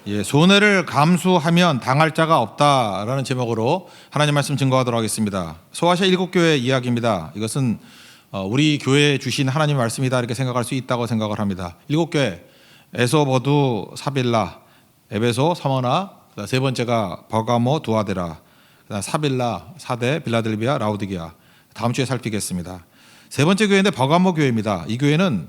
예, 손해를 감수하면 당할 자가 없다라는 제목으로 하나님 말씀 증거하도록 하겠습니다. 소아시아 7교회 이야기입니다. 이것은 우리 교회에 주신 하나님 말씀이다 이렇게 생각할 수 있다고 생각을 합니다. 7교회 에소버두 사빌라, 에베소, 서머나, 세 번째가 버가모 두아데라, 사빌라, 사대, 빌라델비아, 라우디게아. 다음 주에 살피겠습니다. 세 번째 교회인데 버가모 교회입니다. 이 교회는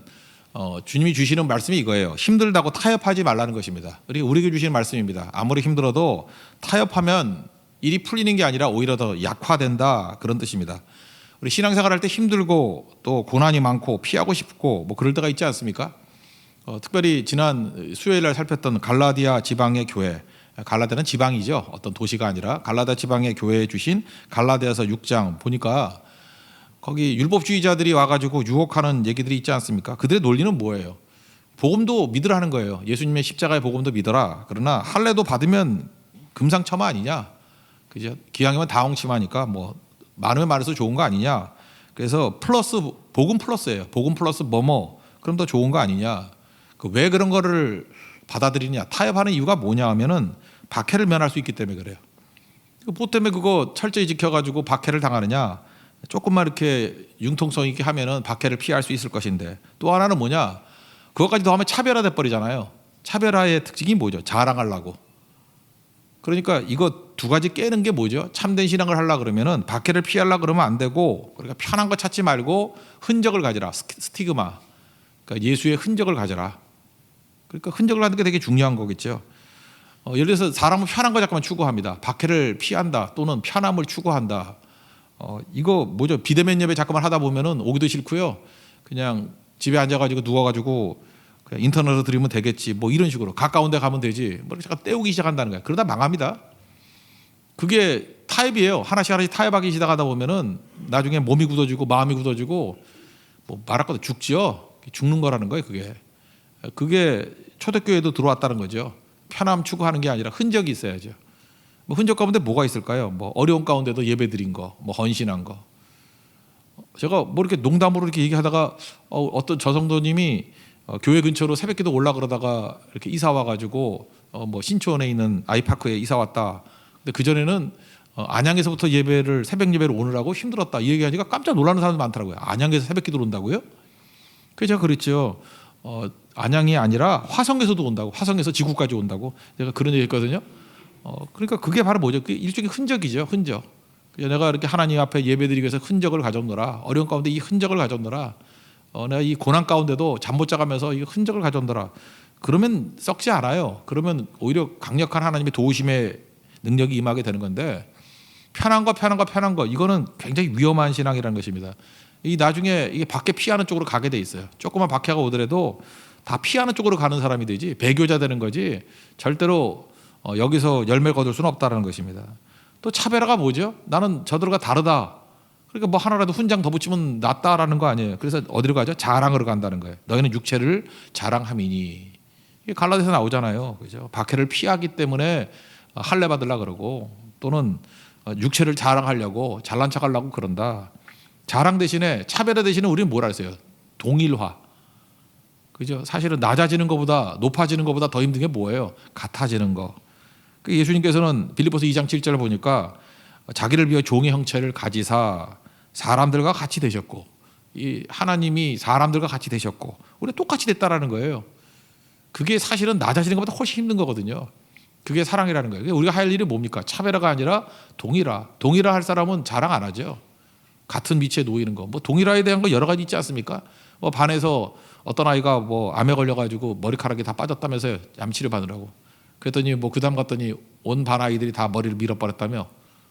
주님이 주시는 말씀이 이거예요. 힘들다고 타협하지 말라는 것입니다. 우리에게 주시는 말씀입니다. 아무리 힘들어도 타협하면 일이 풀리는 게 아니라 오히려 더 약화된다, 그런 뜻입니다. 우리 신앙생활 할 때 힘들고 또 고난이 많고 피하고 싶고 뭐 그럴 때가 있지 않습니까? 특별히 지난 수요일 날 살폈던 갈라디아 지방의 교회, 갈라디아는 지방이죠. 어떤 도시가 아니라 갈라디아 지방의 교회에 주신 갈라디아서 6장 보니까 거기 율법주의자들이 와가지고 유혹하는 얘기들이 있지 않습니까? 그들의 논리는 뭐예요? 복음도 믿으라는 거예요. 예수님의 십자가의 복음도 믿어라. 그러나 할례도 받으면 금상첨화 아니냐? 그죠? 기왕이면 다홍침하니까 뭐 많으면 많을수록 좋은 거 아니냐? 그래서 플러스 복음 플러스예요. 복음 플러스 뭐뭐 그럼 더 좋은 거 아니냐? 왜 그런 거를 받아들이냐? 타협하는 이유가 뭐냐 하면은 박해를 면할 수 있기 때문에 그래요. 뭐 때문에 그거 철저히 지켜가지고 박해를 당하느냐? 조금만 이렇게 융통성 있게 하면은 박해를 피할 수 있을 것인데, 또 하나는 뭐냐? 그것까지 더하면 차별화돼 버리잖아요. 차별화의 특징이 뭐죠? 자랑하려고. 그러니까 이거 두 가지 깨는 게 뭐죠? 참된 신앙을 하려 그러면은 박해를 피하려 그러면 안 되고, 그러니까 편한 거 찾지 말고 흔적을 가져라. 스티그마. 그러니까 예수의 흔적을 가져라. 그러니까 흔적을 갖는 게 되게 중요한 거겠죠. 예를 들어서 사람은 편한 거 잠깐만 추구합니다. 박해를 피한다 또는 편함을 추구한다. 이거 뭐죠? 비대면 예배 잠깐만 하다 보면은 오기도 싫고요. 그냥 집에 앉아가지고 누워가지고 그냥 인터넷으로 들으면 되겠지. 뭐 이런 식으로 가까운 데 가면 되지. 뭐 잠깐 때우기 시작한다는 거야. 그러다 망합니다. 그게 타협이에요. 하나씩 타협하기 시작하다 보면은 나중에 몸이 굳어지고 마음이 굳어지고 뭐 말할 것도 죽지요. 죽는 거라는 거예요. 그게 초대교회에도 들어왔다는 거죠. 편함 추구하는 게 아니라 흔적이 있어야죠. 뭐 흔적 가운데 뭐가 있을까요? 뭐 어려운 가운데도 예배 드린 거, 뭐 헌신한 거. 제가 뭐 이렇게 농담으로 이렇게 얘기하다가 어떤 저성도님이 교회 근처로 새벽기도 올라 그러다가 이렇게 이사 와가지고 뭐 신촌에 있는 아이파크에 이사 왔다. 근데 그 전에는 안양에서부터 새벽 예배를 오느라고 힘들었다. 이 얘기하니까 깜짝 놀라는 사람도 많더라고요. 안양에서 새벽기도를 온다고요? 그래서 제가 그랬죠. 안양이 아니라 화성에서도 온다고. 화성에서 지구까지 온다고. 제가 그런 얘기했거든요. 그러니까 그게 바로 뭐죠? 일종의 흔적이죠. 흔적. 내가 이렇게 하나님 앞에 예배드리기 위해서 흔적을 가져오느라, 어려운 가운데 이 흔적을 가져오느라, 내가 이 고난 가운데도 잠 못 자가면서 이 흔적을 가져오느라, 그러면 썩지 않아요. 그러면 오히려 강력한 하나님의 도우심의 능력이 임하게 되는 건데, 편한 거 이거는 굉장히 위험한 신앙이라는 것입니다. 이 나중에 이게 박해 피하는 쪽으로 가게 돼 있어요. 조금만 박해가 오더라도 다 피하는 쪽으로 가는 사람이 되지, 배교자 되는 거지, 절대로 여기서 열매를 거둘 수는 없다는 것입니다. 또 차별화가 뭐죠? 나는 저들과 다르다. 그러니까 뭐 하나라도 훈장 더 붙이면 낫다라는 거 아니에요. 그래서 어디로 가죠? 자랑으로 간다는 거예요. 너희는 육체를 자랑함이니. 이게 갈라디아서 나오잖아요. 그죠? 박해를 피하기 때문에 할례 받으려고 그러고, 또는 육체를 자랑하려고 잘난 척하려고 그런다. 자랑 대신에, 차별화 대신에 우리는 뭘 했어요? 동일화. 그죠? 사실은 낮아지는 것보다 높아지는 것보다 더 힘든 게 뭐예요? 같아지는 거. 예수님께서는 빌립보서 2장 7절을 보니까 자기를 비워 종의 형체를 가지사 사람들과 같이 되셨고, 이 하나님이 사람들과 같이 되셨고 우리가 똑같이 됐다라는 거예요. 그게 사실은 낮아지는 것보다 훨씬 힘든 거거든요. 그게 사랑이라는 거예요. 우리가 할 일이 뭡니까? 차별화가 아니라 동일화. 동일화 할 사람은 자랑 안 하죠. 같은 위치에 놓이는 거. 뭐 동일화에 대한 거 여러 가지 있지 않습니까? 뭐 반에서 어떤 아이가 뭐 암에 걸려가지고 머리카락이 다 빠졌다면서요. 암치료 받으라고. 그랬더니 뭐 그다음 갔더니 온 반 아이들이 다 머리를 밀어버렸다며.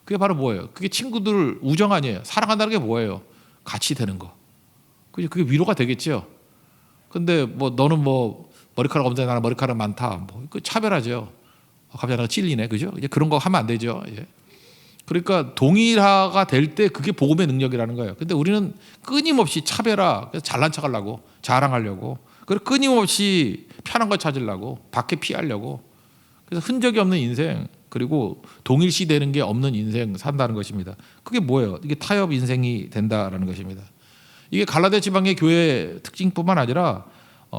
그게 바로 뭐예요? 그게 친구들 우정 아니에요. 사랑한다는 게 뭐예요? 같이 되는 거. 그게 위로가 되겠죠. 근데 뭐 너는 뭐 머리카락 없는데 나는 머리카락 많다. 뭐 그 차별하죠. 갑자기 내가 찔리네, 그죠? 이제 그런 거 하면 안 되죠. 예. 그러니까 동일화가 될 때 그게 복음의 능력이라는 거예요. 근데 우리는 끊임없이 차별화, 잘난 척하려고, 자랑하려고, 그리고 끊임없이 편한 거 찾으려고, 밖에 피하려고. 그래서 흔적이 없는 인생, 그리고 동일시 되는 게 없는 인생 산다는 것입니다. 그게 뭐예요? 이게 타협 인생이 된다라는 것입니다. 이게 갈라디아 지방의 교회 특징뿐만 아니라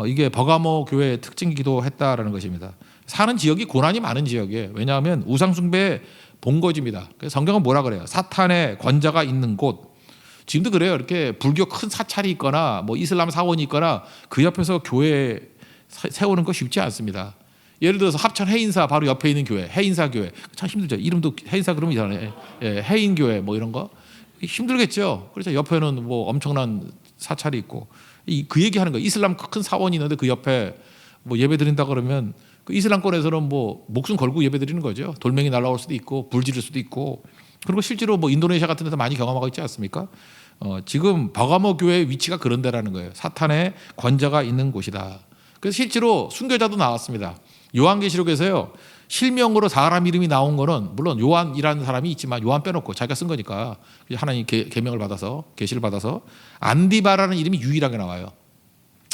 이게 버가모 교회의 특징이기도 했다라는 것입니다. 사는 지역이 고난이 많은 지역이에요. 왜냐하면 우상숭배의 본거지입니다. 그래서 성경은 뭐라 그래요? 사탄의 권자가 있는 곳. 지금도 그래요. 이렇게 불교 큰 사찰이 있거나 뭐 이슬람 사원이 있거나 그 옆에서 교회 세우는 거 쉽지 않습니다. 예를 들어서 합천 해인사 바로 옆에 있는 교회, 해인사 교회 참 힘들죠. 이름도 해인사 그러면 이상해. 해인 교회 뭐 이런 거 힘들겠죠. 그래서 옆에는 뭐 엄청난 사찰이 있고 그 얘기하는 거예요. 이슬람 큰 사원이 있는데 그 옆에 뭐 예배 드린다 그러면 그 이슬람권에서는 뭐 목숨 걸고 예배 드리는 거죠. 돌멩이 날아올 수도 있고 불 지를 수도 있고. 그리고 실제로 뭐 인도네시아 같은 데서 많이 경험하고 있지 않습니까? 지금 버가모 교회의 위치가 그런 데라는 거예요. 사탄의 권자가 있는 곳이다. 그래서 실제로 순교자도 나왔습니다. 요한계시록에서요. 실명으로 사람 이름이 나온 거는 물론 요한이라는 사람이 있지만 요한 빼놓고 자기가 쓴 거니까 하나님 계명을 받아서 계시를 받아서 안디바라는 이름이 유일하게 나와요.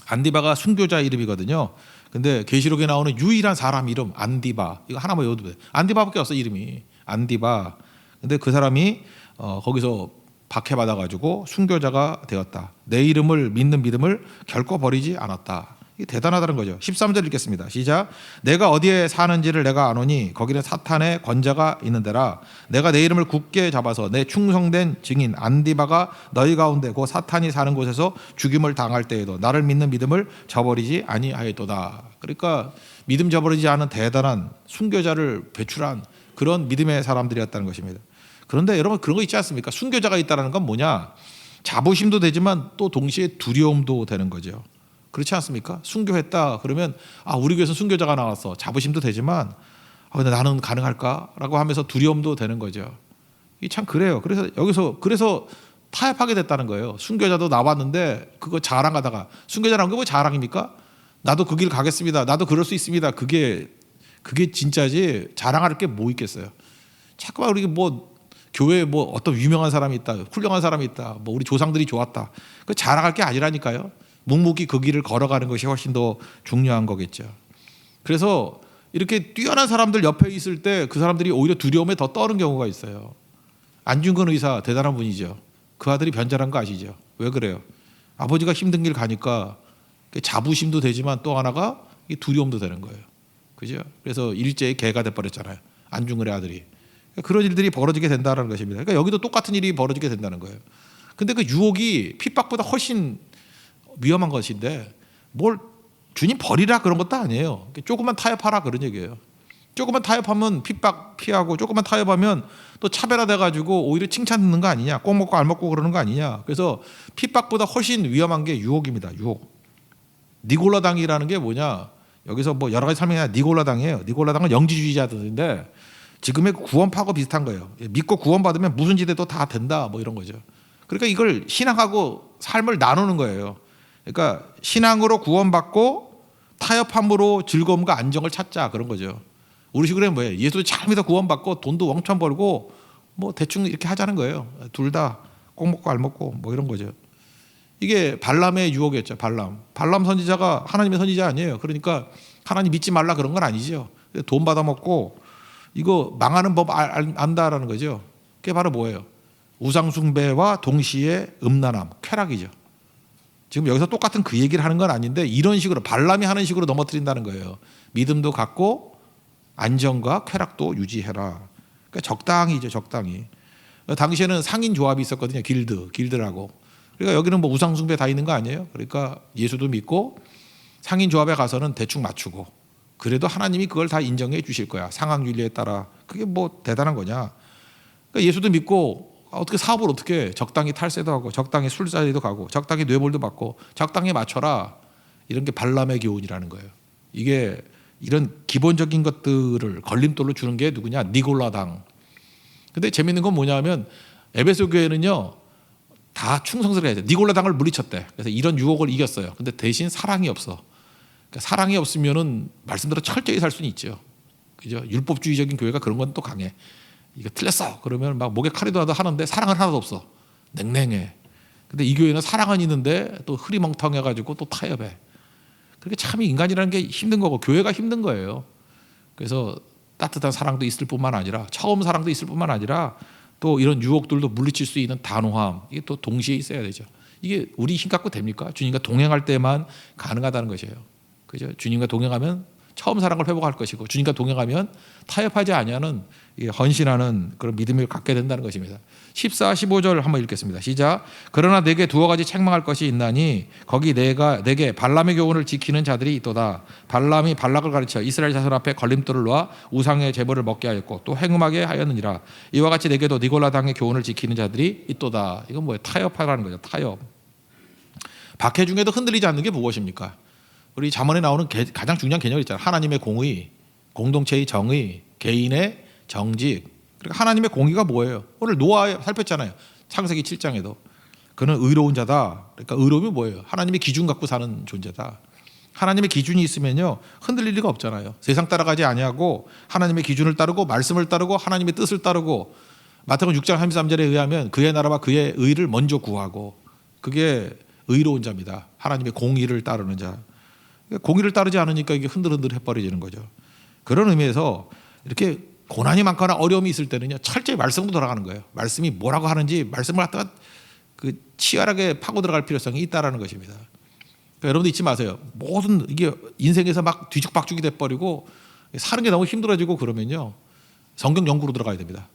안디바가 순교자 이름이거든요. 근데 계시록에 나오는 유일한 사람 이름 안디바 이거 하나만 외워도 돼. 안디바밖에 없어 이름이 안디바. 근데 그 사람이 거기서 박해받아 가지고 순교자가 되었다. 내 이름을 믿는 믿음을 결코 버리지 않았다. 이게 대단하다는 거죠. 13절 읽겠습니다. 시작. 내가 어디에 사는지를 내가 아노니 거기는 사탄의 권자가 있는 데라. 내가 내 이름을 굳게 잡아서 내 충성된 증인 안디바가 너희 가운데 그 사탄이 사는 곳에서 죽임을 당할 때에도 나를 믿는 믿음을 저버리지 아니하였도다. 그러니까 믿음 저버리지 않은 대단한 순교자를 배출한 그런 믿음의 사람들이었다는 것입니다. 그런데 여러분 그런 거 있지 않습니까? 순교자가 있다는 건 뭐냐? 자부심도 되지만 또 동시에 두려움도 되는 거죠. 그렇지 않습니까? 순교했다 그러면 우리 교회에서 순교자가 나왔어. 자부심도 되지만 근데 나는 가능할까라고 하면서 두려움도 되는 거죠. 이게 참 그래요. 그래서 타협하게 됐다는 거예요. 순교자도 나왔는데 그거 자랑하다가 순교자라는 게 뭐 자랑입니까? 나도 그 길 가겠습니다. 나도 그럴 수 있습니다. 그게 진짜지 자랑할 게 뭐 있겠어요. 자꾸만 우리 뭐 교회에 뭐 어떤 유명한 사람이 있다, 훌륭한 사람이 있다, 뭐 우리 조상들이 좋았다. 그 자랑할 게 아니라니까요. 묵묵히 그 길을 걸어가는 것이 훨씬 더 중요한 거겠죠. 그래서 이렇게 뛰어난 사람들 옆에 있을 때 그 사람들이 오히려 두려움에 더 떠는 경우가 있어요. 안중근 의사 대단한 분이죠. 그 아들이 변절한 거 아시죠? 왜 그래요? 아버지가 힘든 길 가니까 자부심도 되지만 또 하나가 두려움도 되는 거예요. 그죠? 그래서 일제히 개가 돼버렸잖아요. 안중근의 아들이. 그런 일들이 벌어지게 된다는 것입니다. 그러니까 여기도 똑같은 일이 벌어지게 된다는 거예요. 근데 그 유혹이 핍박보다 훨씬 위험한 것인데 뭘 주님 버리라 그런 것도 아니에요. 조금만 타협하라 그런 얘기예요. 조금만 타협하면 핍박 피하고 조금만 타협하면 또 차별화돼 가지고 오히려 칭찬 듣는 거 아니냐, 꼭 먹고 알 먹고 그러는 거 아니냐. 그래서 핍박보다 훨씬 위험한 게 유혹입니다. 유혹. 니골라당이라는 게 뭐냐? 여기서 뭐 여러 가지 설명이 니골라당이에요. 니골라당은 영지주의자들인데 지금의 구원파하고 비슷한 거예요. 믿고 구원받으면 무슨 지대도 다 된다 뭐 이런 거죠. 그러니까 이걸 신앙하고 삶을 나누는 거예요. 그러니까 신앙으로 구원받고 타협함으로 즐거움과 안정을 찾자 그런 거죠. 우리 식으로 뭐예요? 예수 잘 믿어 구원받고 돈도 왕창 벌고 뭐 대충 이렇게 하자는 거예요. 둘 다 꼭 먹고 알 먹고 뭐 이런 거죠. 이게 발람의 유혹이었죠. 발람 선지자가 하나님의 선지자 아니에요. 그러니까 하나님 믿지 말라 그런 건 아니죠. 돈 받아 먹고 이거 망하는 법 안다라는 거죠. 그게 바로 뭐예요? 우상숭배와 동시에 음란함, 쾌락이죠. 지금 여기서 똑같은 그 얘기를 하는 건 아닌데 이런 식으로 발람이 하는 식으로 넘어뜨린다는 거예요. 믿음도 갖고 안정과 쾌락도 유지해라. 그러니까 적당히죠, 적당히. 당시에는 상인 조합이 있었거든요. 길드라고. 그러니까 여기는 뭐 우상숭배 다 있는 거 아니에요? 그러니까 예수도 믿고 상인 조합에 가서는 대충 맞추고 그래도 하나님이 그걸 다 인정해 주실 거야. 상황윤리에 따라. 그게 뭐 대단한 거냐. 그러니까 예수도 믿고 어떻게 사업을 어떻게 적당히 탈세도 하고 적당히 술자리도 가고 적당히 뇌물도 받고 적당히 맞춰라. 이런 게 발람의 교훈이라는 거예요. 이게 이런 기본적인 것들을 걸림돌로 주는 게 누구냐? 니골라당. 근데 재밌는 건 뭐냐면 에베소 교회는요. 다 충성스러워야 돼. 니골라당을 물리쳤대. 그래서 이런 유혹을 이겼어요. 근데 대신 사랑이 없어. 그러니까 사랑이 없으면은 말씀대로 철저히 살 수는 있죠. 그죠? 율법주의적인 교회가 그런 건 또 강해. 이거 틀렸어. 그러면 막 목에 칼이라도 하는데 사랑은 하나도 없어. 냉랭해. 근데 이 교회는 사랑은 있는데 또 흐리멍텅해가지고 또 타협해. 그렇게 참 인간이라는 게 힘든 거고 교회가 힘든 거예요. 그래서 따뜻한 사랑도 있을 뿐만 아니라 처음 사랑도 있을 뿐만 아니라 또 이런 유혹들도 물리칠 수 있는 단호함 이게 또 동시에 있어야 되죠. 이게 우리 힘 갖고 됩니까? 주님과 동행할 때만 가능하다는 것이에요. 그죠? 주님과 동행하면 처음 사랑을 회복할 것이고 주님과 동행하면 타협하지 아니하는 헌신하는 그런 믿음을 갖게 된다는 것입니다. 14, 15절 한번 읽겠습니다. 시작. 그러나 내게 두어 가지 책망할 것이 있나니 거기 내게 발람의 교훈을 지키는 자들이 있도다. 발람이 발락을 가르쳐 이스라엘 자손 앞에 걸림돌을 놓아 우상의 제물을 먹게 하였고 또 행음하게 하였느니라. 이와 같이 내게도 니골라 당의 교훈을 지키는 자들이 있도다. 이건 뭐예요? 타협하라는 거죠. 타협. 박해 중에도 흔들리지 않는 게 무엇입니까? 우리 잠언에 나오는 가장 중요한 개념이 있잖아요. 하나님의 공의, 공동체의 정의, 개인의 정직. 그러니까 하나님의 공의가 뭐예요? 오늘 노아 살폈잖아요. 창세기 7장에도. 그는 의로운 자다. 그러니까 의로움이 뭐예요? 하나님의 기준 갖고 사는 존재다. 하나님의 기준이 있으면요 흔들릴 리가 없잖아요. 세상 따라가지 아니하고 하나님의 기준을 따르고 말씀을 따르고 하나님의 뜻을 따르고 마태복음 6장 33절에 의하면 그의 나라와 그의 의를 먼저 구하고 그게 의로운 자입니다. 하나님의 공의를 따르는 자. 공의를 따르지 않으니까 이게 흔들흔들 해버려지는 거죠. 그런 의미에서 이렇게 고난이 많거나 어려움이 있을 때는요 철저히 말씀으로 돌아가는 거예요. 말씀이 뭐라고 하는지 말씀을 갖다가 치열하게 파고 들어갈 필요성이 있다라는 것입니다. 그러니까 여러분도 잊지 마세요. 모든 이게 인생에서 막 뒤죽박죽이 돼버리고 사는 게 너무 힘들어지고 그러면요 성경 연구로 들어가야 됩니다.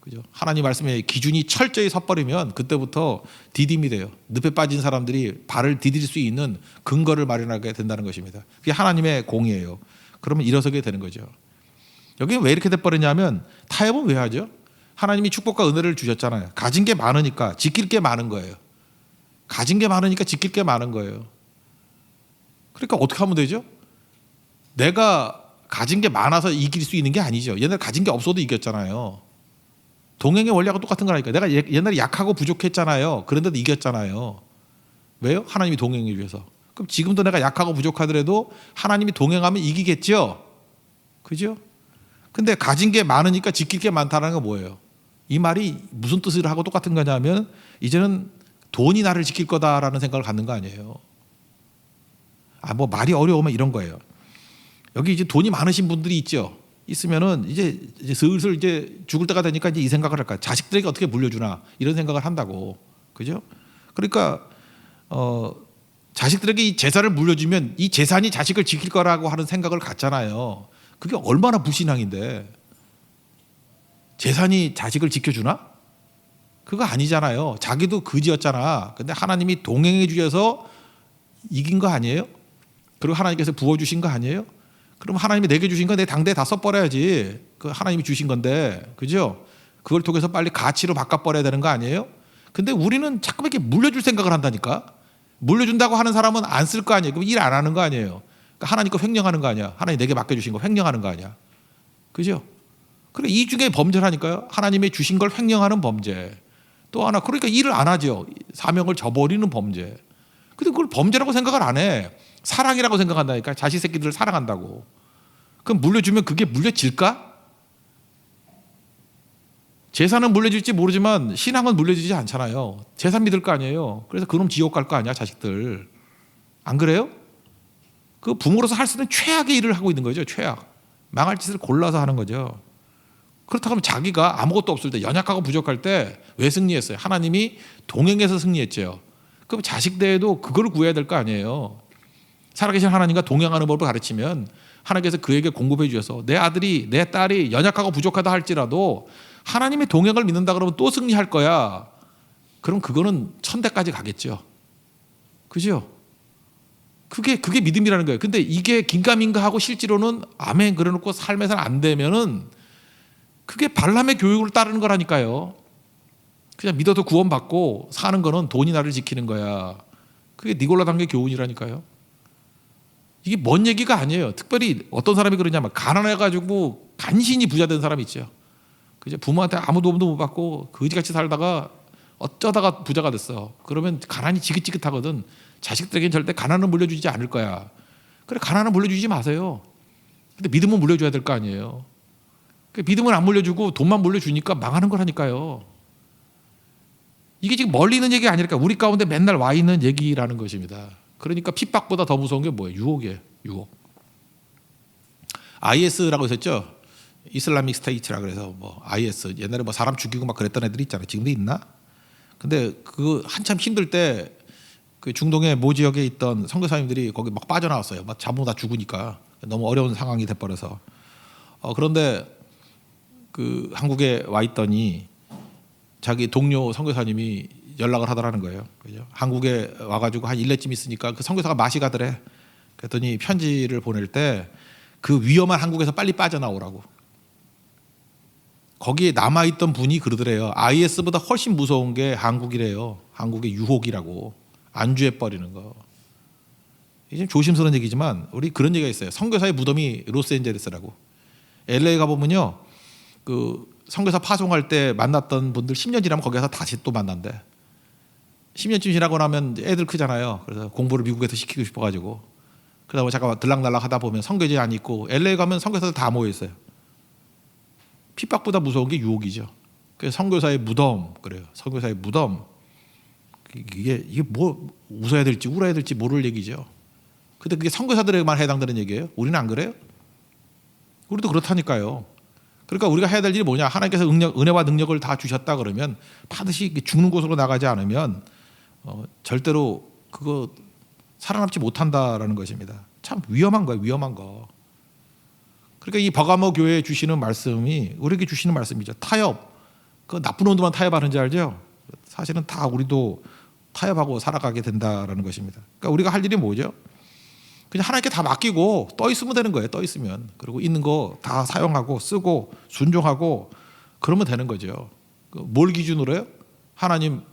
그죠? 하나님 말씀의 기준이 철저히 섰버리면 그때부터 디딤이 돼요. 늪에 빠진 사람들이 발을 디딜 수 있는 근거를 마련하게 된다는 것입니다. 그게 하나님의 공이에요. 그러면 일어서게 되는 거죠. 여기는 왜 이렇게 돼버리냐면 타협은 왜 하죠? 하나님이 축복과 은혜를 주셨잖아요. 가진 게 많으니까 지킬 게 많은 거예요. 가진 게 많으니까 지킬 게 많은 거예요. 그러니까 어떻게 하면 되죠? 내가 가진 게 많아서 이길 수 있는 게 아니죠. 옛날에 가진 게 없어도 이겼잖아요. 동행의 원리하고 똑같은 거라니까. 내가 옛날에 약하고 부족했잖아요. 그런데도 이겼잖아요. 왜요? 하나님이 동행해 주셔서. 그럼 지금도 내가 약하고 부족하더라도 하나님이 동행하면 이기겠죠. 그죠? 근데 가진 게 많으니까 지킬 게 많다는 건 뭐예요? 이 말이 무슨 뜻을 하고 똑같은 거냐면 이제는 돈이 나를 지킬 거다라는 생각을 갖는 거 아니에요. 뭐 말이 어려우면 이런 거예요. 여기 이제 돈이 많으신 분들이 있죠. 있으면은 이제 슬슬 이제 죽을 때가 되니까 이제 이 생각을 할까. 자식들에게 어떻게 물려주나 이런 생각을 한다고. 그죠? 그러니까 자식들에게 이 재산을 물려주면 이 재산이 자식을 지킬 거라고 하는 생각을 갖잖아요. 그게 얼마나 불신앙인데. 재산이 자식을 지켜주나? 그거 아니잖아요. 자기도 그지였잖아. 근데 하나님이 동행해 주셔서 이긴 거 아니에요? 그리고 하나님께서 부어주신 거 아니에요? 그럼 하나님이 내게 주신 거 내 당대에 다 써버려야지. 그 하나님이 주신 건데, 그죠? 그걸 통해서 빨리 가치로 바꿔버려야 되는 거 아니에요? 근데 우리는 자꾸 이렇게 물려줄 생각을 한다니까? 물려준다고 하는 사람은 안 쓸 거 아니에요? 그럼 일 안 하는 거 아니에요? 그러니까 하나님 거 횡령하는 거 아니야? 하나님 내게 맡겨주신 거 횡령하는 거 아니야? 그죠? 그래, 이 중에 범죄라니까요? 하나님이 주신 걸 횡령하는 범죄. 또 하나, 그러니까 일을 안 하죠. 사명을 저버리는 범죄. 근데 그걸 범죄라고 생각을 안 해. 사랑이라고 생각한다니까. 자식 새끼들을 사랑한다고. 그럼 물려주면 그게 물려질까? 재산은 물려질지 모르지만 신앙은 물려지지 않잖아요. 재산 믿을 거 아니에요. 그래서 그놈 지옥 갈 거 아니야, 자식들. 안 그래요? 그 부모로서 할 수 있는 최악의 일을 하고 있는 거죠. 최악. 망할 짓을 골라서 하는 거죠. 그렇다고 하면 자기가 아무것도 없을 때, 연약하고 부족할 때 왜 승리했어요? 하나님이 동행해서 승리했죠. 그럼 자식 대에도 그걸 구해야 될 거 아니에요. 살아계신 하나님과 동행하는 법을 가르치면 하나님께서 그에게 공급해 주셔서 내 아들이 내 딸이 연약하고 부족하다 할지라도 하나님의 동행을 믿는다 그러면 또 승리할 거야. 그럼 그거는 천대까지 가겠죠. 그죠? 그게 믿음이라는 거예요. 근데 이게 긴가민가 하고 실제로는 아멘 그래놓고 삶에서는 안 되면은 그게 발람의 교육을 따르는 거라니까요. 그냥 믿어도 구원받고 사는 거는 돈이 나를 지키는 거야. 그게 니골라 당의 교훈이라니까요. 이게 먼 얘기가 아니에요. 특별히 어떤 사람이 그러냐면 가난해가지고 간신히 부자 된 사람이 있죠. 그죠? 부모한테 아무 도움도 못 받고 거지같이 살다가 어쩌다가 부자가 됐어. 그러면 가난이 지긋지긋하거든. 자식들에게는 절대 가난은 물려주지 않을 거야. 그래, 가난은 물려주지 마세요. 근데 믿음은 물려줘야 될 거 아니에요. 믿음은 안 물려주고 돈만 물려주니까 망하는 거라니까요. 이게 지금 멀리 있는 얘기가 아니니까 우리 가운데 맨날 와 있는 얘기라는 것입니다. 그러니까 핍박보다 더 무서운 게 뭐예요? 유혹이에요. 유혹. IS라고 했었죠. 이슬라믹 스테이트라 그래서 뭐 IS 옛날에 뭐 사람 죽이고 막 그랬던 애들이 있잖아요. 지금도 있나? 근데 그 한참 힘들 때 그 중동의 모 지역에 있던 선교사님들이 거기 막 빠져나왔어요. 막 잡으면 다 죽으니까. 너무 어려운 상황이 돼버려서. 그런데 그 한국에 와 있더니 자기 동료 선교사님이 연락을 하더라는 거예요. 그죠? 한국에 와가지고 한 1년쯤 있으니까 그 선교사가 맛이 가더래. 그랬더니 편지를 보낼 때 그 위험한 한국에서 빨리 빠져나오라고. 거기에 남아있던 분이 그러더래요. IS보다 훨씬 무서운 게 한국이래요. 한국의 유혹이라고. 안주해버리는 거. 이게 좀 조심스러운 얘기지만 우리 그런 얘기가 있어요. 선교사의 무덤이 로스앤젤레스라고. LA 가보면요. 그 선교사 파송할 때 만났던 분들 10년 지나면 거기서 다시 또 만난대. 10년쯤 지나고 나면 애들 크잖아요. 그래서 공부를 미국에서 시키고 싶어가지고. 그러다 보면 잠깐 들락날락 하다 보면 선교지 안 있고 LA 가면 선교사들 다 모여 있어요. 핍박보다 무서운 게 유혹이죠. 그래서 선교사의 무덤 그래요. 선교사의 무덤. 이게 뭐 웃어야 될지 울어야 될지 모를 얘기죠. 근데 그게 선교사들에게만 해당되는 얘기예요. 우리는 안 그래요? 우리도 그렇다니까요. 그러니까 우리가 해야 될 일이 뭐냐? 하나님께서 은혜와 능력을 다 주셨다 그러면 반드시 죽는 곳으로 나가지 않으면 절대로 그거 살아남지 못한다라는 것입니다. 참 위험한 거예요. 위험한 거. 그러니까 이 버가모 교회에 주시는 말씀이 우리에게 주시는 말씀이죠. 타협. 그 나쁜 놈들만 타협하는지 알죠? 사실은 다 우리도 타협하고 살아가게 된다라는 것입니다. 그러니까 우리가 할 일이 뭐죠? 그냥 하나님께 다 맡기고 떠 있으면 되는 거예요. 떠 있으면. 그리고 있는 거 다 사용하고 쓰고 순종하고 그러면 되는 거죠. 뭘 기준으로요? 하나님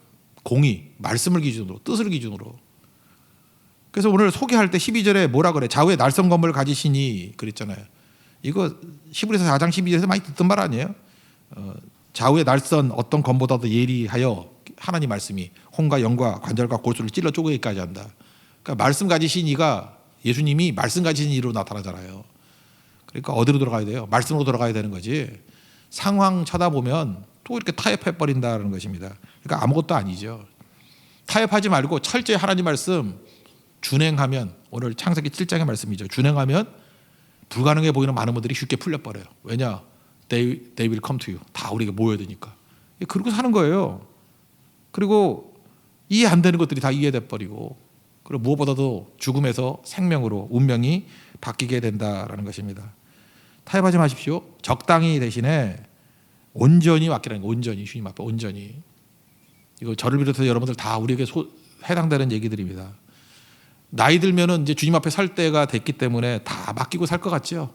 공의, 말씀을 기준으로, 뜻을 기준으로. 그래서 오늘 소개할 때 12절에 뭐라 그래? 좌우에 날선 검을 가지시니 그랬잖아요. 이거 히브리서 4장 12절에서 많이 듣던 말 아니에요? 좌우에 날선 어떤 검보다도 예리하여 하나님 말씀이 혼과 영과 관절과 골수를 찔러 쪼개기까지 한다. 그러니까 말씀 가지신 이가 예수님이 말씀 가지신 이로 나타나잖아요. 그러니까 어디로 들어가야 돼요? 말씀으로 들어가야 되는 거지. 상황 쳐다보면 또 이렇게 타협해 버린다는 것입니다. 그러니까 아무것도 아니죠. 타협하지 말고 철저히 하나님 말씀 준행하면 오늘 창세기 7장의 말씀이죠. 준행하면 불가능해 보이는 많은 분들이 쉽게 풀려버려요. 왜냐? They will come to you. 다 우리가 모여야 되니까. 그러고 사는 거예요. 그리고 이해 안 되는 것들이 다 이해돼 버리고 그리고 무엇보다도 죽음에서 생명으로 운명이 바뀌게 된다라는 것입니다. 타협하지 마십시오. 적당히 대신에 온전히 맡기라는 거. 온전히 주님 앞에 온전히. 이거 저를 비롯해서 여러분들 다 우리에게 해당되는 얘기들입니다. 나이 들면은 이제 주님 앞에 설 때가 됐기 때문에 다 맡기고 살 것 같죠.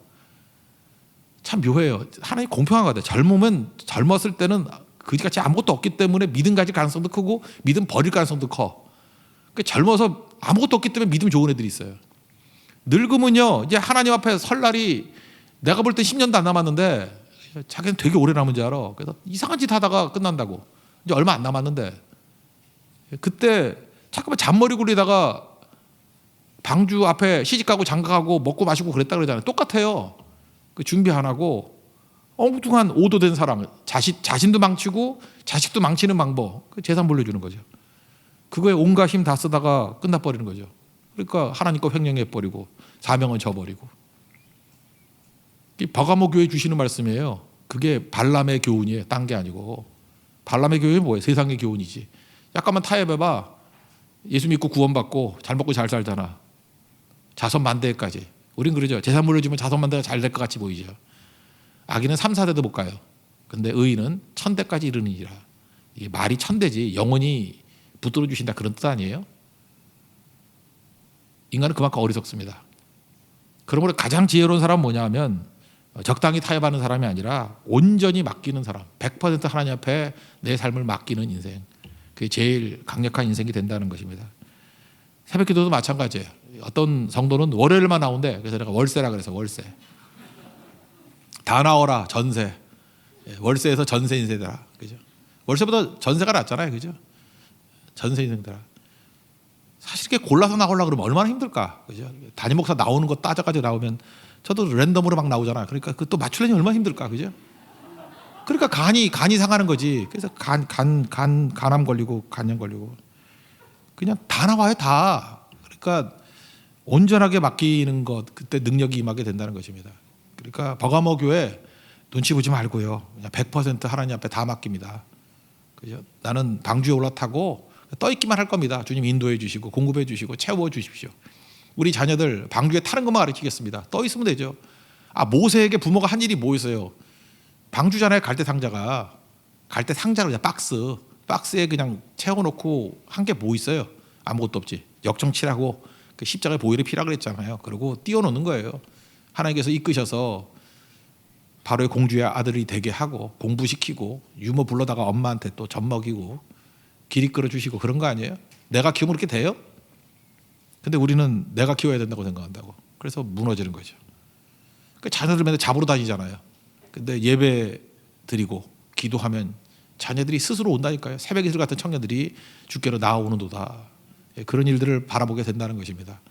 참 묘해요. 하나님 공평한 것 같아요. 젊으면 젊었을 때는 그지같이 아무것도 없기 때문에 믿음 가질 가능성도 크고 믿음 버릴 가능성도 커. 그러니까 젊어서 아무것도 없기 때문에 믿음 좋은 애들이 있어요. 늙으면요 이제 하나님 앞에 설 날이 내가 볼 때 10년도 안 남았는데 자기는 되게 오래 남은 줄 알아. 그래서 이상한 짓 하다가 끝난다고. 이제 얼마 안 남았는데 그때 잠깐만 잔머리 굴리다가 방주 앞에 시집가고 장가가고 먹고 마시고 그랬다 그러잖아요. 똑같아요. 그 준비 안 하고 엉뚱한 오도된 사랑, 자신도 망치고 자식도 망치는 방법, 그 재산 물려주는 거죠. 그거에 온갖 힘 다 쓰다가 끝나버리는 거죠. 그러니까 하나님 거 횡령해버리고 사명은 져버리고. 이 버가모 교회 주시는 말씀이에요. 그게 발람의 교훈이에요. 딴 게 아니고. 발람의 교훈이 뭐예요? 세상의 교훈이지. 약간만 타협해봐. 예수 믿고 구원받고 잘 먹고 잘 살잖아. 자손 만대까지. 우린 그러죠. 재산 물려주면 자손 만대가 잘 될 것 같이 보이죠. 악인은 3, 4대도 못 가요. 근데 의인은 1000대까지 이르느니라. 이게 말이 1000대지 영원히 붙들어 주신다 그런 뜻 아니에요? 인간은 그만큼 어리석습니다. 그러므로 가장 지혜로운 사람은 뭐냐 하면 적당히 타협하는 사람이 아니라 온전히 맡기는 사람. 100% 하나님 앞에 내 삶을 맡기는 인생. 그게 제일 강력한 인생이 된다는 것입니다. 새벽 기도도 마찬가지예요. 어떤 성도는 월요일만 나온대. 그래서 내가 월세라 그래서 월세. 다 나오라 전세. 월세에서 전세 인생들아. 그죠? 월세보다 전세가 낫잖아요. 그죠? 전세 인생들아. 사실 이렇게 골라서 나오려고 그러면 얼마나 힘들까. 그죠? 담임 목사 나오는 거 따져가지고 나오면 저도 랜덤으로 막 나오잖아요. 그러니까 그또 맞추려니 얼마나 힘들까. 그죠? 그러니까 간이 상하는 거지. 그래서 간암 걸리고 간염 걸리고. 그냥 다 나와요, 다. 그러니까 온전하게 맡기는 것, 그때 능력이 임하게 된다는 것입니다. 그러니까 버가모 교회 눈치 보지 말고요. 그냥 100% 하나님 앞에 다 맡깁니다. 그죠? 나는 방주에 올라타고 떠 있기만 할 겁니다. 주님 인도해 주시고 공급해 주시고 채워 주십시오. 우리 자녀들 방주에 타는 것만 가르치겠습니다. 떠 있으면 되죠. 모세에게 부모가 한 일이 뭐 있어요? 방주잖아요. 갈대 상자가. 갈대 상자를 그냥 박스에 그냥 채워놓고 한 게 뭐 있어요? 아무것도 없지. 역정칠하고 그 십자가의 보혈이 피라 그랬잖아요. 그리고 띄워놓는 거예요. 하나님께서 이끄셔서 바로의 공주의 아들이 되게 하고 공부시키고 유모 불러다가 엄마한테 또 젖 먹이고 길 이끌어 주시고 그런 거 아니에요? 내가 키우면 그렇게 돼요? 근데 우리는 내가 키워야 된다고 생각한다고. 그래서 무너지는 거죠. 그 자녀들 맨날 잡으러 다니잖아요. 근데 예배 드리고 기도하면 자녀들이 스스로 온다니까요. 새벽 이슬 같은 청년들이 주께로 나아오는도다. 그런 일들을 바라보게 된다는 것입니다.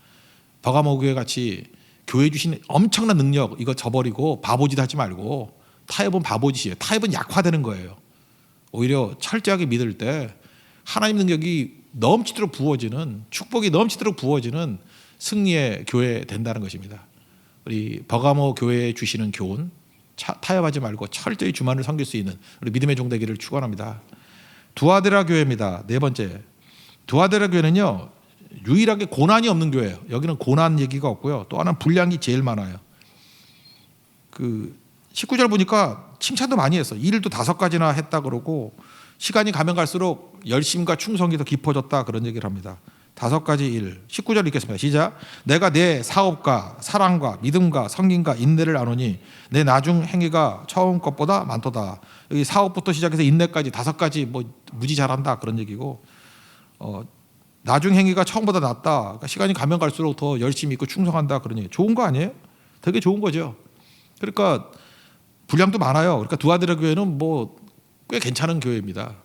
버가모 교회 같이 교회 주신 엄청난 능력 이거 저버리고 바보짓 하지 말고, 타협은 바보짓이에요. 타협은 약화되는 거예요. 오히려 철저하게 믿을 때 하나님 능력이 넘치도록 부어지는, 축복이 넘치도록 부어지는 승리의 교회 된다는 것입니다. 우리 버가모 교회에 주시는 교훈, 타협하지 말고 철저히 주만을 섬길 수 있는 우리 믿음의 종 되기를 축원합니다. 두아데라 교회입니다. 네 번째, 두아데라 교회는요 유일하게 고난이 없는 교회예요. 여기는 고난 얘기가 없고요. 또 하나는 분량이 제일 많아요. 그 19절 보니까 칭찬도 많이 했어. 일도 5가지나 했다 그러고, 시간이 가면 갈수록 열심과 충성이 더 깊어졌다 그런 얘기를 합니다. 5가지 일. 19절 읽겠습니다. 시작. 내가 내 사업과 사랑과 믿음과 성김과 인내를 아노니 내 나중 행위가 처음 것보다 많도다. 여기 사업부터 시작해서 인내까지 5가지 뭐 무지 잘한다 그런 얘기고, 나중 행위가 처음보다 낫다. 그러니까 시간이 가면 갈수록 더 열심히 있고 충성한다 그런 얘기. 좋은 거 아니에요? 되게 좋은 거죠. 그러니까 분량도 많아요. 그러니까 두아데라 교회는 뭐 꽤 괜찮은 교회입니다.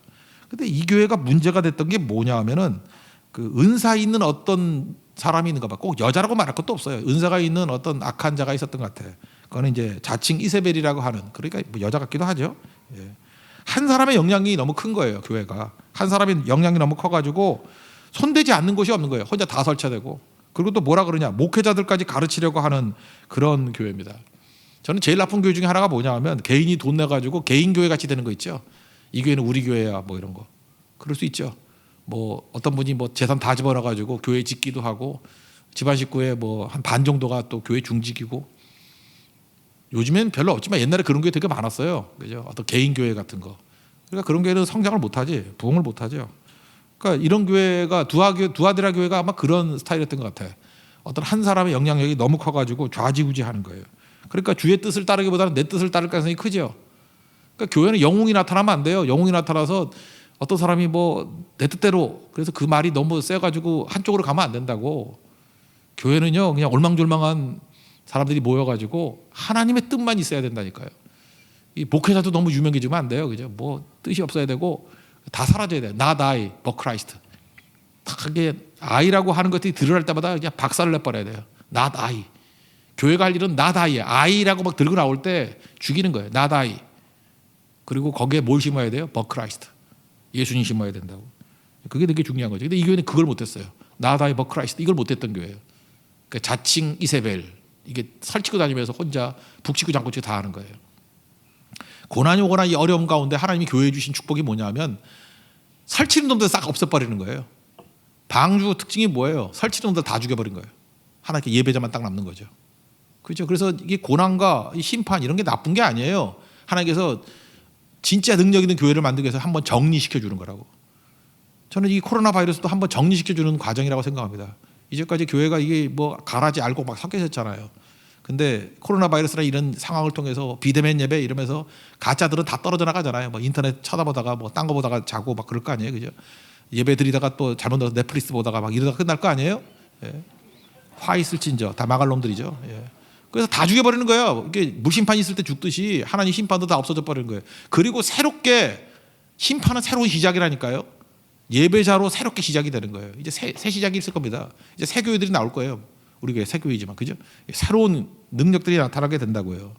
근데 이 교회가 문제가 됐던 게 뭐냐 하면은 그 은사 있는 어떤 사람이 있는가 봐. 꼭 여자라고 말할 것도 없어요. 은사가 있는 어떤 악한 자가 있었던 것 같아. 그거는 이제 자칭 이세벨이라고 하는, 그러니까 뭐 여자 같기도 하죠. 예. 한 사람의 영향이 너무 큰 거예요. 교회가 한 사람의 영향이 너무 커가지고 손대지 않는 곳이 없는 거예요. 혼자 다 설치되고. 그리고 또 뭐라 그러냐, 목회자들까지 가르치려고 하는 그런 교회입니다. 저는 제일 나쁜 교회 중에 하나가 뭐냐 하면 개인이 돈 내가지고 개인 교회 같이 되는 거 있죠. 이 교회는 우리 교회야 뭐 이런 거. 그럴 수 있죠. 뭐 어떤 분이 뭐 재산 다 집어넣어가지고 교회 짓기도 하고, 집안 식구의 뭐 한 반 정도가 또 교회 중직이고. 요즘엔 별로 없지만 옛날에 그런 교회 되게 많았어요. 그죠? 어떤 개인 교회 같은 거. 그러니까 그런 교회는 성장을 못하지, 부흥을 못하죠. 그러니까 이런 교회가 두아데라 교회가 아마 그런 스타일이었던 것 같아. 어떤 한 사람의 영향력이 너무 커가지고 좌지우지하는 거예요. 그러니까 주의 뜻을 따르기보다는 내 뜻을 따를 가능성이 크죠. 그러니까 교회는 영웅이 나타나면 안 돼요. 영웅이 나타나서 어떤 사람이 뭐 내 뜻대로, 그래서 그 말이 너무 세가지고 한쪽으로 가면 안 된다고. 교회는요 그냥 올망졸망한 사람들이 모여가지고 하나님의 뜻만 있어야 된다니까요. 이 목회자도 너무 유명해지면 안 돼요. 그죠? 뭐 뜻이 없어야 되고 다 사라져야 돼요. Not I, but Christ. 하게 I라고 하는 것들이 드러날 때마다 그냥 박살을 내버려야 돼요. Not I. 교회가 할 일은 Not I야. I라고 막 들고 나올 때 죽이는 거예요. Not I. 그리고 거기에 뭘 심어야 돼요? but Christ. 예수님 심어야 된다고. 그게 되게 중요한 거죠. 근데 이 교회는 그걸 못했어요. Not I, but Christ. 이걸 못했던 교회예요. 그러니까 자칭 이세벨. 이게 설치고 다니면서 혼자 북치고 장구치고 다 하는 거예요. 고난이 오거나 이 어려움 가운데 하나님이 교회에 주신 축복이 뭐냐면 설치는 놈들 싹 없애버리는 거예요. 방주 특징이 뭐예요? 설치는 놈들 다 죽여버린 거예요. 하나님께 예배자만 딱 남는 거죠. 그렇죠? 그래서 이게 고난과 이 심판 이런 게 나쁜 게 아니에요. 하나님께서 진짜 능력 있는 교회를 만들기 위해서 한번 정리시켜 주는 거라고. 저는 이 코로나 바이러스도 한번 정리시켜 주는 과정이라고 생각합니다. 이제까지 교회가 이게 뭐 가라지 알고 막 섞여 있었잖아요. 근데 코로나 바이러스나 이런 상황을 통해서 비대면 예배 이러면서 가짜들은 다 떨어져 나가잖아요. 뭐 인터넷 쳐다보다가 뭐 딴 거 보다가 자고 막 그럴 거 아니에요. 그죠? 예배 드리다가 또 잘못 넣어서 넷플릭스 보다가 막 이러다가 끝날 거 아니에요. 예. 화 있을진저 다 망할 놈들이죠. 예. 그래서 다 죽여버리는 거예요. 이게 물심판이 있을 때 죽듯이 하나님 심판도 다 없어져 버리는 거예요. 그리고 새롭게 심판은 새로운 시작이라니까요. 예배자로 새롭게 시작이 되는 거예요. 이제 새 시작이 있을 겁니다. 이제 새 교회들이 나올 거예요. 우리 교회 새 교회지만, 그죠? 새로운 능력들이 나타나게 된다고요.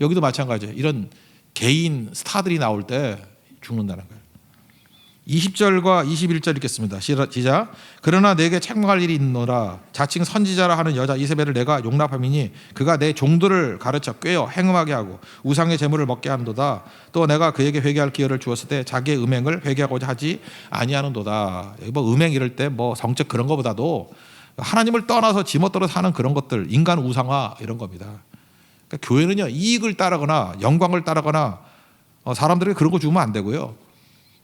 여기도 마찬가지예요. 이런 개인 스타들이 나올 때 죽는다는 거예요. 20절과 21절 읽겠습니다. 시작. 그러나 내게 책망할 일이 있노라. 자칭 선지자라 하는 여자 이세벨을 내가 용납함이니 그가 내 종들을 가르쳐 꿰어 행음하게 하고 우상의 재물을 먹게 하는도다. 또 내가 그에게 회개할 기회를 주었을 때 자기의 음행을 회개하고자 하지 아니하는도다. 여기 뭐 음행 이럴 때 뭐 성적 그런 거보다도 하나님을 떠나서 지멋대로 사는 그런 것들, 인간 우상화 이런 겁니다. 그러니까 교회는요, 이익을 따르거나 영광을 따르거나 사람들에게 그런 거 주면 안 되고요.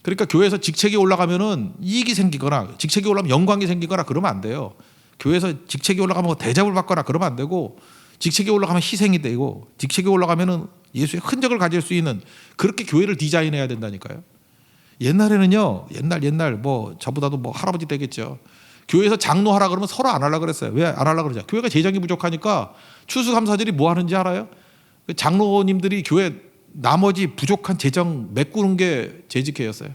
그러니까 교회에서 직책이 올라가면은 이익이 생기거나 직책이 올라가면 영광이 생기거나 그러면 안 돼요. 교회에서 직책이 올라가면 대접을 받거나 그러면 안 되고, 직책이 올라가면 희생이 되고, 직책이 올라가면은 예수의 흔적을 가질 수 있는 그렇게 교회를 디자인해야 된다니까요. 옛날에는요, 옛날 뭐 저보다도 뭐 할아버지 되겠죠. 교회에서 장로하라 그러면 서로 안 하려고 그랬어요. 왜 안 하려고 그러냐? 교회가 재정이 부족하니까 추수감사절이 뭐 하는지 알아요? 장로님들이 교회 나머지 부족한 재정 메꾸는 게 재직회였어요.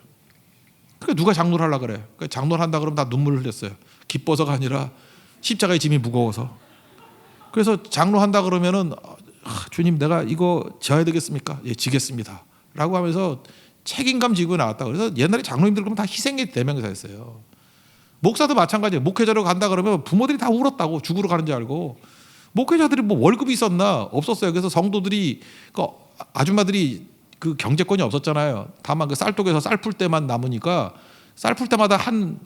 그러니까 누가 장로를 하려고 그래? 그러니까 장로를 한다 그러면 다 눈물을 흘렸어요. 기뻐서가 아니라 십자가의 짐이 무거워서. 그래서 장로 한다 그러면은 주님 내가 이거 져야 되겠습니까? 예, 지겠습니다. 라고 하면서 책임감 지고 나왔다. 그래서 옛날에 장로님들 그러면 다 희생의 대명사였어요. 목사도 마찬가지예요. 목회자로 간다 그러면 부모들이 다 울었다고, 죽으러 가는 줄 알고. 목회자들이 뭐 월급이 있었나? 없었어요. 그래서 성도들이, 그 아줌마들이 그 경제권이 없었잖아요. 다만 그 쌀독에서 쌀 풀 때만 남으니까 쌀 풀 때마다 한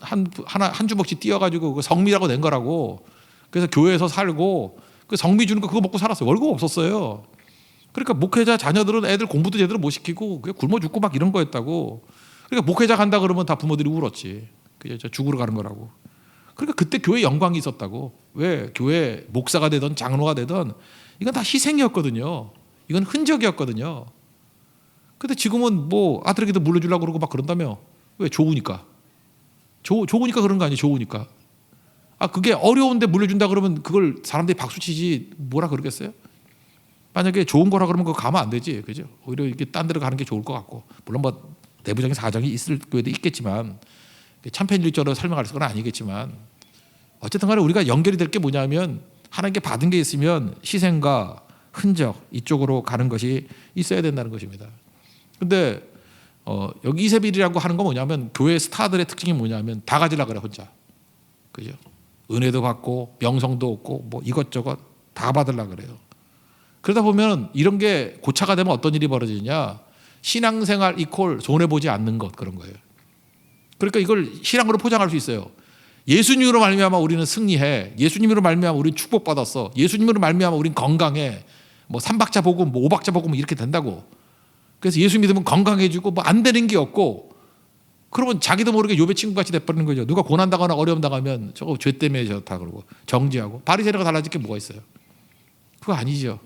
주먹씩 띄어가지고 그 성미라고 낸 거라고. 그래서 교회에서 살고 그 성미 주는 거 그거 먹고 살았어요. 월급 없었어요. 그러니까 목회자 자녀들은 애들 공부도 제대로 못 시키고 그냥 굶어 죽고 막 이런 거였다고. 그러니까 목회자 간다 그러면 다 부모들이 울었지. 그죠? 죽으러 가는 거라고. 그러니까 그때 교회 영광이 있었다고. 왜? 교회 목사가 되든 장로가 되든 이건 다 희생이었거든요. 이건 흔적이었거든요. 근데 지금은 뭐 아들에게도 물려주려고 그러고 막 그런다며. 왜? 좋으니까. 좋으니까 그런 거 아니에요. 좋으니까. 그게 어려운데 물려준다 그러면 그걸 사람들이 박수치지 뭐라 그러겠어요? 만약에 좋은 거라 그러면 그거 가면 안 되지. 그죠? 오히려 이렇게 딴 데로 가는 게 좋을 것 같고. 물론 뭐 내부적인 사정이 있을 교회도 있겠지만 참편일조로 설명할 건 아니겠지만 어쨌든 간에 우리가 연결이 될 게 뭐냐면 하나님께 받은 게 있으면 희생과 흔적 이쪽으로 가는 것이 있어야 된다는 것입니다. 근데 여기 이세벨이라고 하는 건 뭐냐면 교회 스타들의 특징이 뭐냐면 다 가지려고 그래 혼자. 그죠? 은혜도 받고 명성도 얻고 뭐 이것저것 다 받으려고 그래요. 그러다 보면 이런 게 고차가 되면 어떤 일이 벌어지냐? 신앙생활 이퀄 손해보지 않는 것, 그런 거예요. 그러니까 이걸 신앙으로 포장할 수 있어요. 예수님으로 말미암아 우리는 승리해. 예수님으로 말미암아 우리는 축복받았어. 예수님으로 말미암아 우리는 건강해. 뭐 3박자 복음, 뭐 5박자 복음 이렇게 된다고. 그래서 예수 믿으면 건강해지고 뭐 안 되는 게 없고, 그러면 자기도 모르게 욥의 친구같이 돼버리는 거죠. 누가 고난당하거나 어려움 당하면 저거 죄 때문에 저렇다 그러고 정지하고. 바리새인과 달라질 게 뭐가 있어요? 그거 아니죠.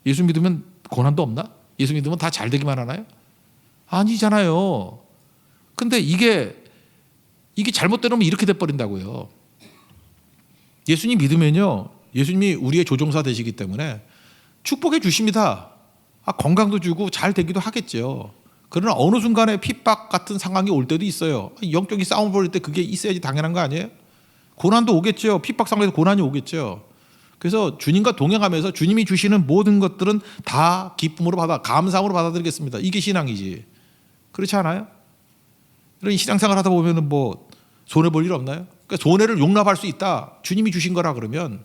예수 믿으면 고난도 없나? 예수 믿으면 다 잘 되기만 하나요? 아니잖아요. 근데 이게 잘못되면 이렇게 돼버린다고요. 예수님 믿으면요, 예수님이 우리의 조종사 되시기 때문에 축복해 주십니다. 건강도 주고 잘 되기도 하겠죠. 그러나 어느 순간에 핍박 같은 상황이 올 때도 있어요. 영적인 싸움 벌일 때 그게 있어야지 당연한 거 아니에요? 고난도 오겠죠. 핍박 상황에서 고난이 오겠죠. 그래서 주님과 동행하면서 주님이 주시는 모든 것들은 다 기쁨으로 감사함으로 받아들이겠습니다. 이게 신앙이지. 그렇지 않아요? 이런 신앙생활 하다 보면은 뭐 손해 볼 일 없나요? 그러니까 손해를 용납할 수 있다. 주님이 주신 거라 그러면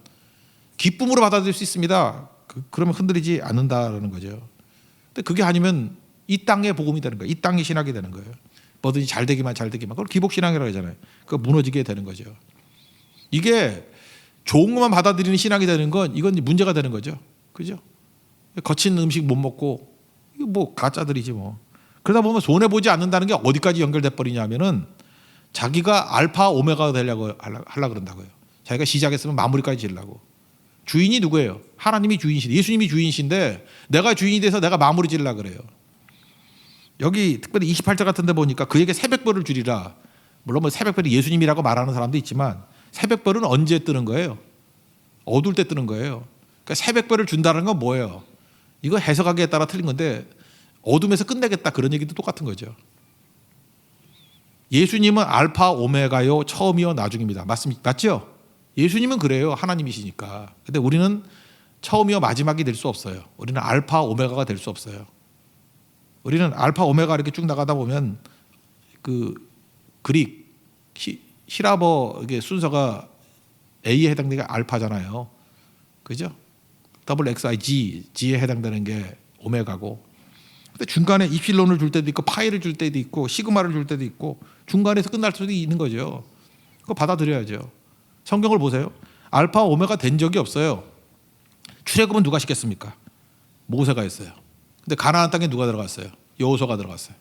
기쁨으로 받아들일 수 있습니다. 그러면 흔들리지 않는다라는 거죠. 근데 그게 아니면 이 땅의 복음이 되는 거예요. 이 땅의 신학이 되는 거예요. 뭐든지 잘 되기만. 그걸 기복신앙이라고 하잖아요. 그거 무너지게 되는 거죠. 이게 좋은 것만 받아들이는 신앙이 되는 건 이건 문제가 되는 거죠. 그죠? 거친 음식 못 먹고 이거 뭐 가짜들이지 뭐. 그러다 보면 손해보지 않는다는 게 어디까지 연결돼 버리냐면은 자기가 알파 오메가가 되려고 하려고 그런다고요. 자기가 시작했으면 마무리까지 지으려고. 주인이 누구예요? 하나님이 주인이신데, 예수님이 주인이신데 내가 주인이 돼서 내가 마무리 지으려고 그래요. 여기 특별히 28절 같은 데 보니까 그에게 새벽별을 주리라. 물론 뭐 새벽별이 예수님이라고 말하는 사람도 있지만 새벽별은 언제 뜨는 거예요? 어두울 때 뜨는 거예요. 그러니까 새벽별을 준다는 건 뭐예요? 이거 해석하기에 따라 틀린 건데 어둠에서 끝내겠다 그런 얘기도 똑같은 거죠. 예수님은 알파 오메가요, 처음이요 나중입니다. 맞죠? 예수님은 그래요. 하나님이시니까. 근데 우리는 처음이요 마지막이 될 수 없어요. 우리는 알파 오메가가 될 수 없어요. 우리는 알파 오메가 이렇게 쭉 나가다 보면 그 그릭 히라버 순서가 A에 해당되는 게 알파잖아요. 그죠? G에 해당되는 게 오메가고. 근데 중간에 이필론을 줄 때도 있고 파이를 줄 때도 있고 시그마를 줄 때도 있고 중간에서 끝날 수도 있는 거죠. 그거 받아들여야죠. 성경을 보세요. 알파 오메가 된 적이 없어요. 출애굽은 누가 시켰습니까? 모세가 했어요. 근데 가나안 땅에 누가 들어갔어요? 여호수아가 들어갔어요.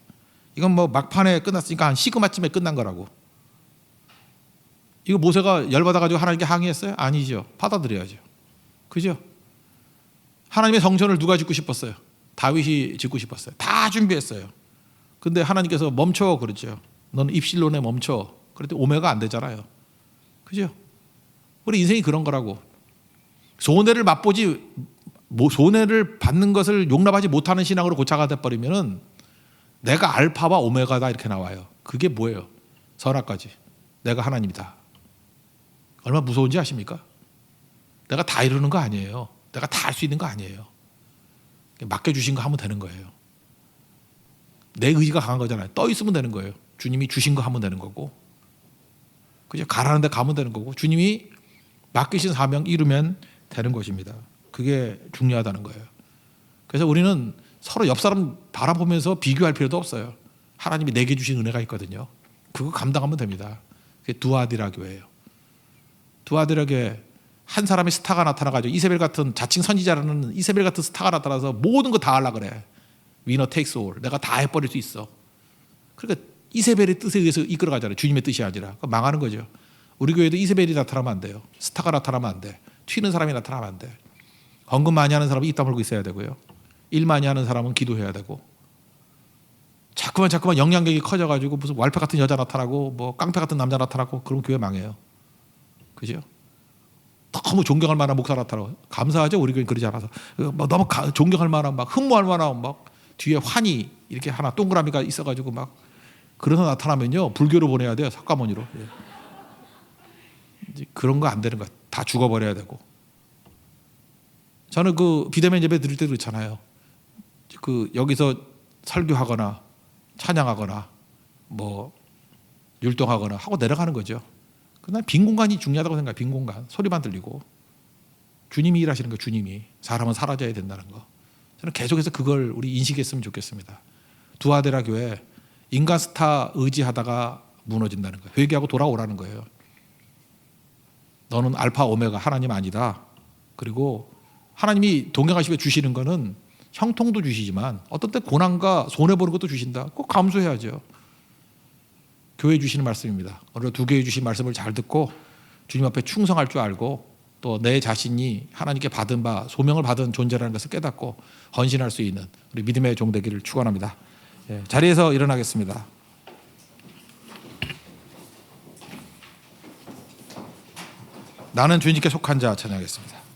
이건 뭐 막판에 끝났으니까 한 시그마쯤에 끝난 거라고. 이거 모세가 열받아가지고 하나님께 항의했어요? 아니죠. 받아들여야죠. 그죠? 하나님의 성전을 누가 짓고 싶었어요? 다윗이 짓고 싶었어요. 다 준비했어요. 근데 하나님께서 멈춰 그랬죠. 너는 입실론에 멈춰. 그랬더니 오메가 안 되잖아요. 그죠? 우리 인생이 그런 거라고. 손해를 맛보지, 손해를 받는 것을 용납하지 못하는 신앙으로 고차가 돼버리면은 내가 알파와 오메가다 이렇게 나와요. 그게 뭐예요? 선악까지. 내가 하나님이다. 얼마나 무서운지 아십니까? 내가 다 이루는 거 아니에요. 내가 다 할 수 있는 거 아니에요. 맡겨주신 거 하면 되는 거예요. 내 의지가 강한 거잖아요. 떠 있으면 되는 거예요. 주님이 주신 거 하면 되는 거고, 그죠? 가라는 데 가면 되는 거고, 주님이 맡기신 사명 이루면 되는 것입니다. 그게 중요하다는 거예요. 그래서 우리는 서로 옆 사람 바라보면서 비교할 필요도 없어요. 하나님이 내게 주신 은혜가 있거든요. 그거 감당하면 됩니다. 그게 두아디라 교회예요. 두아디라 교회 한 사람의 스타가 나타나가지고 이세벨 같은 자칭 선지자라는 이세벨 같은 스타가 나타나서 모든 거 다 하려고 그래. 위너 테이크스 올. 내가 다 해버릴 수 있어. 그러니까 이세벨의 뜻에 의해서 이끌어가잖아요. 주님의 뜻이 아니라. 망하는 거죠. 우리 교회도 이세벨이 나타나면 안 돼요. 스타가 나타나면 안 돼. 튀는 사람이 나타나면 안 돼. 헌금 많이 하는 사람은 입 다물고 있어야 되고요. 일 많이 하는 사람은 기도해야 되고. 자꾸만 영향력이 커져가지고 무슨 왈패 같은 여자 나타나고 뭐 깡패 같은 남자 나타나고 그럼 교회 망해요. 그죠? 너무 존경할 만한 목사 나타나고 감사하죠. 우리 교회는 그러지 않아서 너무 존경할 만한 막 흠모할 만한 막 뒤에 환희 이렇게 하나 동그라미가 있어가지고 막 그런 거 나타나면요 불교로 보내야 돼요. 석가모니로. 그런 거 안 되는 거 다 죽어버려야 되고. 저는 그 비대면 예배 드릴 때도 그렇잖아요. 그 여기서 설교하거나 찬양하거나 뭐 율동하거나 하고 내려가는 거죠. 난 빈 공간이 중요하다고 생각해요. 빈 공간. 소리만 들리고. 주님이 일하시는 거, 주님이. 사람은 사라져야 된다는 거. 저는 계속해서 그걸 우리 인식했으면 좋겠습니다. 두아데라 교회 인간 스타 의지하다가 무너진다는 거예요. 회개하고 돌아오라는 거예요. 너는 알파 오메가 하나님 아니다. 그리고 하나님이 동행하시며 주시는 거는 형통도 주시지만 어떤 때 고난과 손해보는 것도 주신다. 꼭 감수해야죠. 교회 주시는 말씀입니다. 오늘 두 교회 주신 말씀을 잘 듣고 주님 앞에 충성할 줄 알고 또 내 자신이 하나님께 받은 바 소명을 받은 존재라는 것을 깨닫고 헌신할 수 있는 우리 믿음의 종 되기를 축원합니다. 자리에서 일어나겠습니다. 나는 주님께 속한 자 찬양하겠습니다.